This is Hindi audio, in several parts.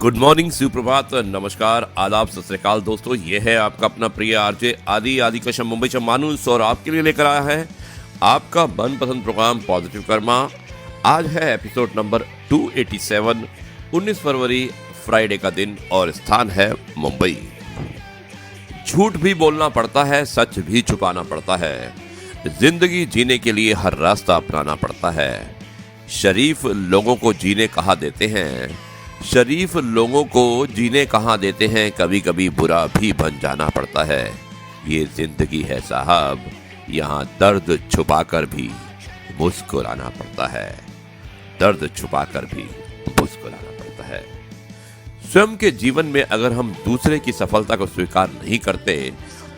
गुड मॉर्निंग, सुप्रभात, नमस्कार, आदाब, सत श्री अकाल दोस्तों। ये है आपका अपना प्रिय आरजे आदि कश्यप मुंबई से मानुस और आपके लिए लेकर आया है आपका मनपसंद प्रोग्राम पॉजिटिव कर्मा। आज है एपिसोड नंबर 287, 19 फरवरी, फ्राइडे का दिन और स्थान है मुंबई। झूठ भी बोलना पड़ता है, सच भी छुपाना पड़ता है, जिंदगी जीने के लिए हर रास्ता अपनाना पड़ता है। शरीफ लोगों को जीने कहाँ देते हैं, शरीफ लोगों को जीने कहाँ देते हैं, कभी कभी बुरा भी बन जाना पड़ता है। ये जिंदगी है साहब, यहाँ दर्द छुपाकर भी मुस्कुराना पड़ता है, दर्द छुपाकर भी मुस्कुराना पड़ता है। स्वयं के जीवन में अगर हम दूसरे की सफलता को स्वीकार नहीं करते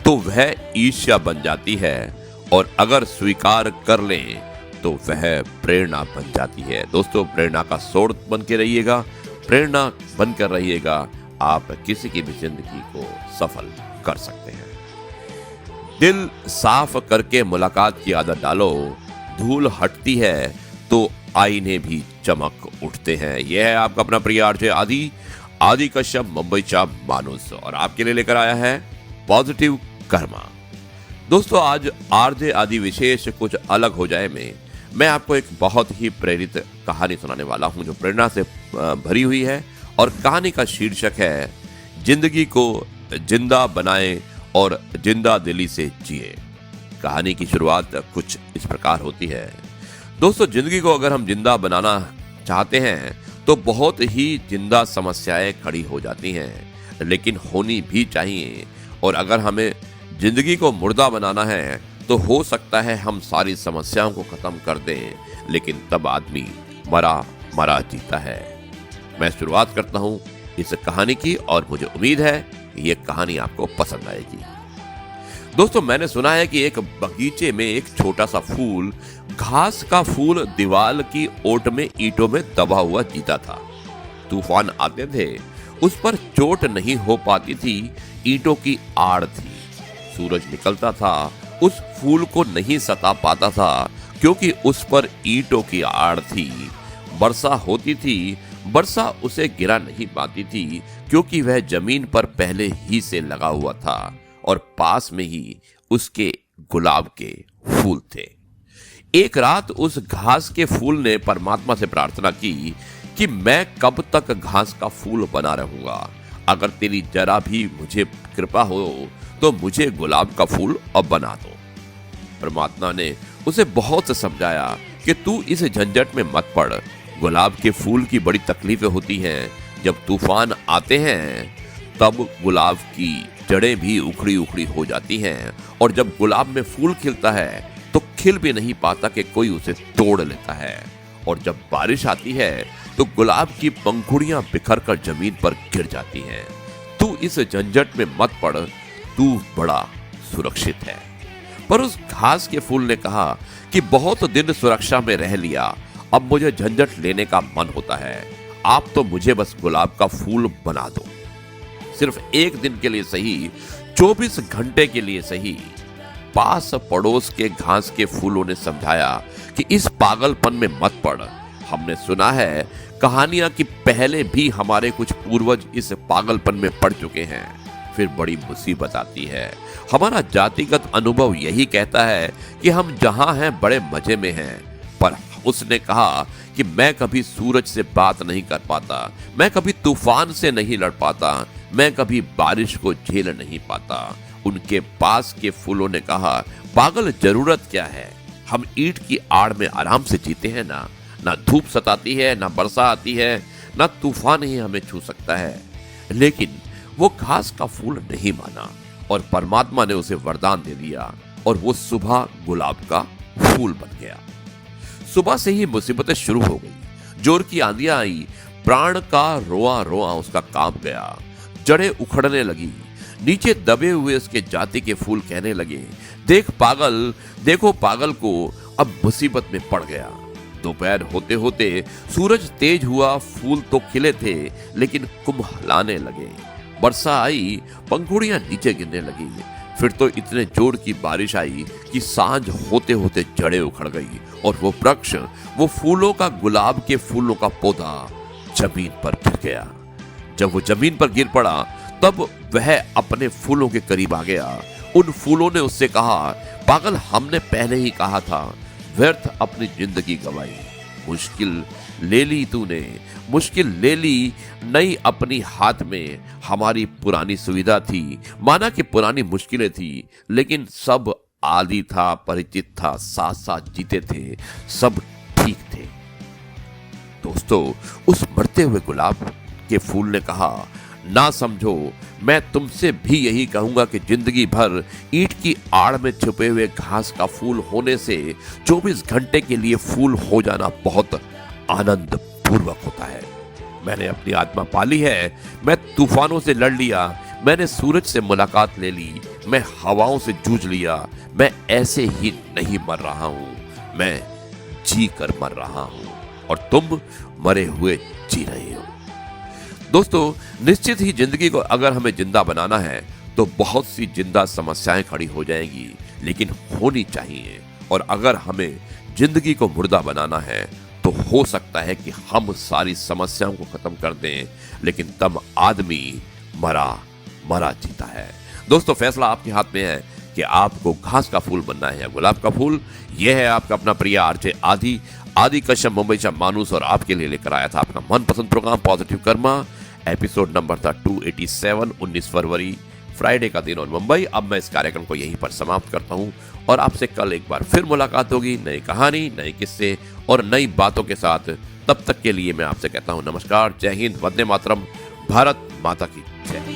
तो वह ईर्ष्या बन जाती है, और अगर स्वीकार कर लें तो वह प्रेरणा बन जाती है। दोस्तों, प्रेरणा का स्रोत बन के रहिएगा, प्रेरणा बनकर रहिएगा, आप किसी की भी जिंदगी को सफल कर सकते हैं। दिल साफ करके मुलाकात की आदत डालो, धूल हटती है तो आईने भी चमक उठते हैं। यह है आपका अपना प्रिय आरजे आदि कश्यप मुंबई चा मानुस, और आपके लिए लेकर आया है पॉजिटिव कर्मा। दोस्तों, आज आरजे आदि विशेष कुछ अलग हो जाए में मैं आपको एक बहुत ही प्रेरित कहानी सुनाने वाला हूं जो प्रेरणा से भरी हुई है, और कहानी का शीर्षक है जिंदगी को जिंदा बनाएं और जिंदा दिली से जिए। कहानी की शुरुआत कुछ इस प्रकार होती है। दोस्तों, जिंदगी को अगर हम जिंदा बनाना चाहते हैं तो बहुत ही जिंदा समस्याएं खड़ी हो जाती हैं, लेकिन होनी भी चाहिए। और अगर हमें जिंदगी को मुर्दा बनाना है तो हो सकता है हम सारी समस्याओं को खत्म कर दें, लेकिन तब आदमी मरा मरा जीता है। मैं शुरुआत करता हूं इस कहानी की, और मुझे उम्मीद है ये कहानी आपको पसंद आएगी। दोस्तों, मैंने सुना है कि एक बगीचे में एक छोटा सा फूल, घास का फूल, दीवार की ओट में ईंटों में दबा हुआ जीता था। तूफान आते थे, उस पर चोट नहीं हो पाती थी, ईंटों की आड़ थी। सूरज निकलता था, उस फूल को नहीं सता पाता था क्योंकि उस पर ईंटों की आड़ थी। वर्षा होती थी, वर्षा उसे गिरा नहीं पाती थी क्योंकि वह जमीन पर पहले ही से लगा हुआ था, और पास में ही उसके गुलाब के फूल थे। एक रात उस घास के फूल ने परमात्मा से प्रार्थना की कि मैं कब तक घास का फूल बना रहूंगा, अगर तेरी जरा भी मुझे कृपा हो तो मुझे गुलाब का फूल अब बना दो। परमात्मा ने उसे बहुत समझाया कि तू इस झंझट में मत पड़, गुलाब के फूल की बड़ी तकलीफें होती हैं। जब तूफान आते हैं तब गुलाब की जड़ें भी उखड़ी उखड़ी हो जाती हैं, और जब गुलाब में फूल खिलता है तो खिल भी नहीं पाता कि कोई उसे तोड़ लेता है, और जब बारिश आती है तो गुलाब की पंखुड़ियां बिखर कर जमीन पर गिर जाती हैं। तू इस झंझट में मत पड़, तू बड़ा सुरक्षित है। पर उस घास के फूल ने कहा कि बहुत दिन सुरक्षा में रह लिया, अब मुझे झंझट लेने का मन होता है। आप तो मुझे बस गुलाब का फूल बना दो, सिर्फ एक दिन के लिए सही, 24 घंटे के लिए सही। पास पड़ोस के घास के फूलों ने समझाया कि इस पागलपन में मत पड़। हमने सुना है कहानियां कि पहले भी हमारे कुछ पूर्वज इस पागलपन में पड़ चुके हैं, फिर बड़ी मुसीबत आती है। हमारा जातिगत अनुभव यही कहता है कि हम जहां हैं बड़े मजे में हैं। पर उसने कहा कि मैं कभी सूरज से बात नहीं कर पाता, मैं कभी तूफान से नहीं लड़ पाता, मैं कभी बारिश को झेल नहीं पाता। उनके पास के फूलों ने कहा, पागल, जरूरत क्या है, हम ईंट की आड़ में आराम से जीते हैं ना धूप सताती है, ना वर्षा आती है, ना तूफान ही हमें छू सकता है। लेकिन वो घास का फूल नहीं माना, और परमात्मा ने उसे वरदान दे दिया, और वो सुबह गुलाब का फूल बन गया। सुबह से ही मुसीबतें शुरू हो गई, जोर की आंधियां आई, प्राण का रोआ रोआ उसका कांप गया, जड़ें उखड़ने लगी, नीचे दबे हुए उसके जाति के फूल कहने लगे, देख पागल, देखो पागल को अब मुसीबत में पड़ गया। दोपहर होते होते सूरज तेज हुआ, फूल तो खिले थे लेकिन कुम्हलाने लगे। वर्षा आई, पंखुड़ियां नीचे गिरने लगी। फिर तो इतने जोर की बारिश आई कि सांझ होते होते जड़ें उखड़ गई, और वो वृक्ष, वो फूलों का, गुलाब के फूलों का पौधा जमीन पर गिर गया। जब वो जमीन पर गिर पड़ा तब वह अपने फूलों के करीब आ गया। उन फूलों ने उससे कहा, पागल, हमने पहले ही कहा था, व्यर्थ अपनी जिंदगी गंवाई। मुश्किल ले ली तूने, मुश्किल ले ली नई अपनी हाथ में। हमारी पुरानी सुविधा थी, माना कि पुरानी मुश्किलें थी, लेकिन सब आदि था, परिचित था, साथ साथ जीते थे, सब ठीक थे। दोस्तों, उस मरते हुए गुलाब के फूल ने कहा, ना समझो, मैं तुमसे भी यही कहूंगा कि जिंदगी भर ईंट की आड़ में छुपे हुए घास का फूल होने से 24 घंटे के लिए फूल हो जाना बहुत आनंद पूर्वक होता है। मैंने अपनी आत्मा पाली है, मैं तूफानों से लड़ लिया, मैंने सूरज से मुलाकात ले ली, मैं हवाओं से जूझ लिया, मैं ऐसे ही नहीं मर रहा हूं, मैं जी कर मर रहा हूं और तुम मरे हुए जी रहे हो। दोस्तों, निश्चित ही जिंदगी को अगर हमें जिंदा बनाना है तो बहुत सी जिंदा समस्याएं खड़ी हो जाएंगी, लेकिन होनी चाहिए। और अगर हमें जिंदगी को मुर्दा बनाना है तो हो सकता है कि हम सारी समस्याओं को खत्म कर दें, लेकिन तब आदमी मरा मरा जीता है। दोस्तों, फैसला आपके हाथ में है कि आपको घास का फूल बनना है या गुलाब का फूल। यह है आपका अपना प्रिय आरजे आदि कश्यप मुंबई से मानुस, और आपके लिए लेकर आया था आपका मनपसंद programme positive karma. Episode number था 287, 19 फरवरी, फ्राइडे का दिन और मुंबई। अब मैं इस कार्यक्रम को यहीं पर समाप्त करता हूं और आपसे कल एक बार फिर मुलाकात होगी, नई कहानी, नए किस्से और नई बातों के साथ। तब तक के लिए मैं आपसे कहता हूं नमस्कार, जय हिंद, वंदे मातरम, भारत माता की जय।